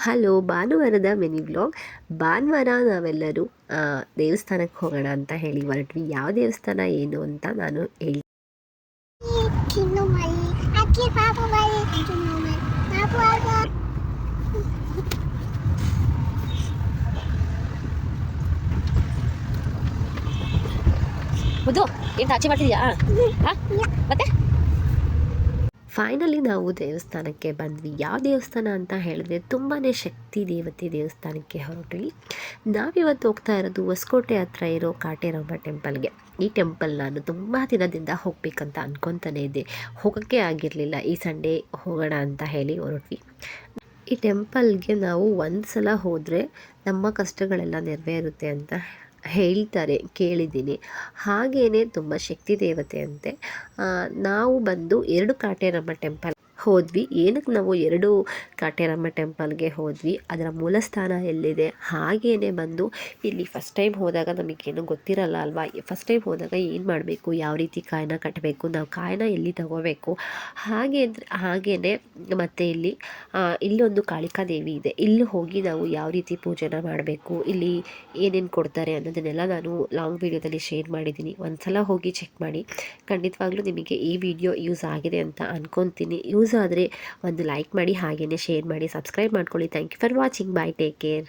Hello, ಭಾನುವಾರದ mini vlog. ಭಾನುವಾರ ನಾವೆಲ್ಲರೂ ದೇವಸ್ಥಾನಕ್ಕೆ ಹೋಗೋಣ ಅಂತ ಹೇಳಿ ಹೊರಟ್ವಿ. ಯಾವ ದೇವಸ್ಥಾನ ಏನು ಅಂತ ನಾನು ಹೇಳ್ತೀನಿ. ಏನು ಆಚೆ ಮಾಡ್ತಿದ್ಯಾ ಮತ್ತೆ? ಫೈನಲಿ ನಾವು ದೇವಸ್ಥಾನಕ್ಕೆ ಬಂದ್ವಿ. ಯಾವ ದೇವಸ್ಥಾನ ಅಂತ ಹೇಳಿದ್ರೆ ತುಂಬಾ ಶಕ್ತಿ ದೇವತೆ ದೇವಸ್ಥಾನಕ್ಕೆ ಹೊರಟ್ವಿ. ನಾವಿವತ್ತು ಹೋಗ್ತಾ ಇರೋದು ಹೊಸಕೋಟೆ ಹತ್ರ ಇರೋ ಕಾಟೇರಮ್ಮ ಟೆಂಪಲ್ಗೆ. ಈ ಟೆಂಪಲ್ ನಾನು ತುಂಬ ದಿನದಿಂದ ಹೋಗ್ಬೇಕಂತ ಅನ್ಕೊತಾನೆ ಇದ್ದೆ, ಹೋಗೋಕ್ಕೆ ಆಗಿರಲಿಲ್ಲ. ಈ ಸಂಡೇ ಹೋಗೋಣ ಅಂತ ಹೇಳಿ ಹೊರಟ್ವಿ. ಈ ಟೆಂಪಲ್ಗೆ ನಾವು ಒಂದು ಸಲ ಹೋದರೆ ನಮ್ಮ ಕಷ್ಟಗಳೆಲ್ಲ ನೆರವೇರುತ್ತೆ ಅಂತ ಹೇಳ್ತಾರೆ, ಕೇಳಿದ್ದೀನಿ. ಹಾಗೇ ತುಂಬ ಶಕ್ತಿ ದೇವತೆ ಅಂತೆ. ನಾವು ಬಂದು 2 ಕಾಟೇರಮ್ಮ ಟೆಂಪಲ್ ಹೋದ್ವಿ. ಏನಕ್ಕೆ ನಾವು 2 ಕಾಟೇರಮ್ಮ ಟೆಂಪಲ್ಗೆ ಹೋದ್ವಿ, ಅದರ ಮೂಲ ಸ್ಥಾನ ಎಲ್ಲಿದೆ, ಹಾಗೇ ಬಂದು ಇಲ್ಲಿ ಫಸ್ಟ್ ಟೈಮ್ ಹೋದಾಗ ನಮಗೇನು ಗೊತ್ತಿರಲ್ಲ ಅಲ್ವಾ. ಫಸ್ಟ್ ಟೈಮ್ ಹೋದಾಗ ಏನು ಮಾಡಬೇಕು, ಯಾವ ರೀತಿ ಕಾಯಿನ ಕಟ್ಟಬೇಕು, ನಾವು ಕಾಯಿನ ಎಲ್ಲಿ ತಗೋಬೇಕು, ಹಾಗೇ ಮತ್ತು ಇಲ್ಲೊಂದು ಕಾಳಿಕಾ ದೇವಿ ಇದೆ. ಇಲ್ಲಿ ಹೋಗಿ ನಾವು ಯಾವ ರೀತಿ ಪೂಜೆನ ಮಾಡಬೇಕು, ಇಲ್ಲಿ ಏನೇನು ಕೊಡ್ತಾರೆ ಅನ್ನೋದನ್ನೆಲ್ಲ ನಾನು ಲಾಂಗ್ ವೀಡಿಯೋದಲ್ಲಿ ಶೇರ್ ಮಾಡಿದ್ದೀನಿ. ಒಂದು ಸಲ ಹೋಗಿ ಚೆಕ್ ಮಾಡಿ. ಖಂಡಿತವಾಗ್ಲೂ ನಿಮಗೆ ಈ ವಿಡಿಯೋ ಯೂಸ್ ಆಗಿದೆ ಅಂತ ಅನ್ಕೊತೀನಿ. ಯೂಸ್ ಆದರೆ ಒಂದು ಲೈಕ್ ಮಾಡಿ, ಹಾಗೆಯೇ ಶೇರ್ ಮಾಡಿ, ಸಬ್ಸ್ಕ್ರೈಬ್ ಮಾಡ್ಕೊಳ್ಳಿ. Thank you for watching. Bye, take care.